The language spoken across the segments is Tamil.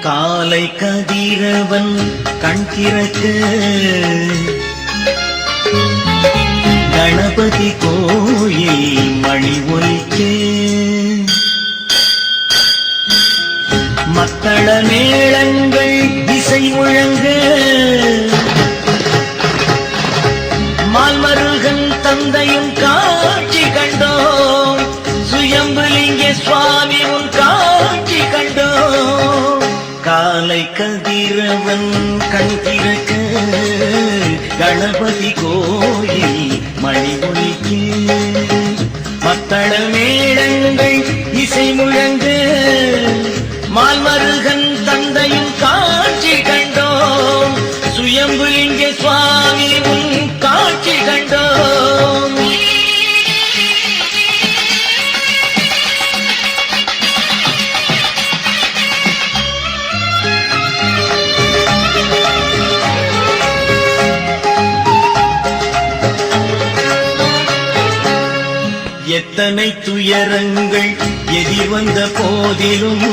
காலை கதிரவன் கண் திறக்க கணபதி கோயில் மணி ஒலிக்க மத்தள மேளங்கள் திசை முழங்க மால்மருகன் தந்தையும் காட்சி கண்டோம் சுயம்புலிங்க சுவாமி உன் காட்சி கண்டோம் காலை கதிரவன் கண் திறக்க கணபதி கோயில் மணி ஒலிக்க மத்தள மேளங்கள் இசை முழங்க மால்மருகன் தந்தையும் காட்சி கண்டோம் சுயம்புலிங்க சுவாமி உன் காட்சி கண்டோம் எத்தனை துயரங்கள் எதிர் வந்த போதிலும்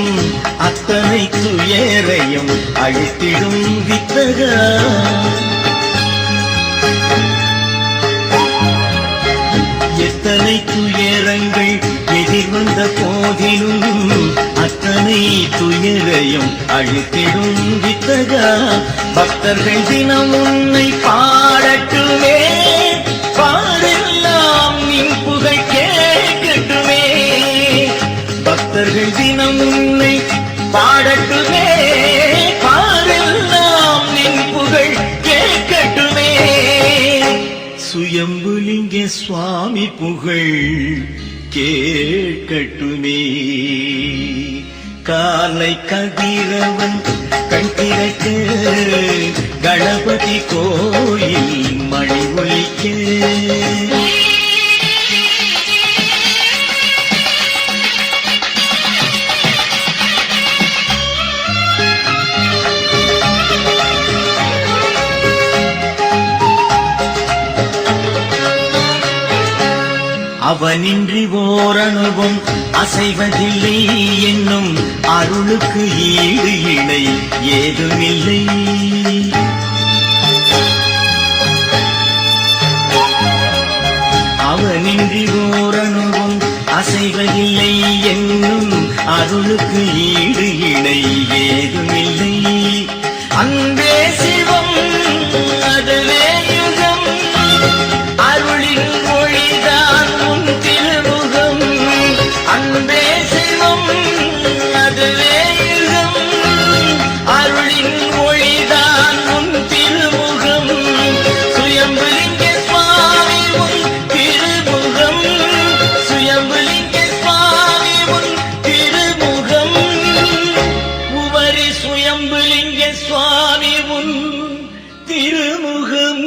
அத்தனை துயரையும் அழித்திடும் வித்தகா எத்தனை துயரங்கள் எதிர் வந்த போதிலும் அத்தனை துயரையும் அழித்திடும் வித்தகா பக்தர்கள் தினம் உன்னை பாடட்டுமே பாடெல்லாம் நின் புகழ் கேட்கட்டுமே பக்தர்கள் தினம் உன்னை பாடட்டுமே பாடெல்லாம் நின் புகழ் கேட்கட்டுமே சுயம்புலிங்க சுவாமி புகழ் கேட்கட்டுமே காலை கதிரவன் கண் திறக்க கணபதி கோயில் மணி ஒலிக்க அவனின்றி ஓரணுவும் அசைவதில்லை என்னும் அருளுக்கு ஈடு இணை ஏதுமில்லை அவனின்றி ஓரணுவும் அசைவதில்லை என்னும் அருளுக்கு ஈடு இணை ஏதுமில்லை அன்பே சிவம் அதுவே யுகம் அருளின் மொழிதான் உன் திருமுகம் அன்பே சிவம் அதுவே யுகம் அருளின் மொழிதான் உன் திருமுகம் சுயம்புலிங்க சுவாமி உன் திருமுகம் சுயம்புலிங்க சுவாமி உன் திருமுகம் உவரி சுயம்புலிங்க சுவாமி உன் திருமுகம்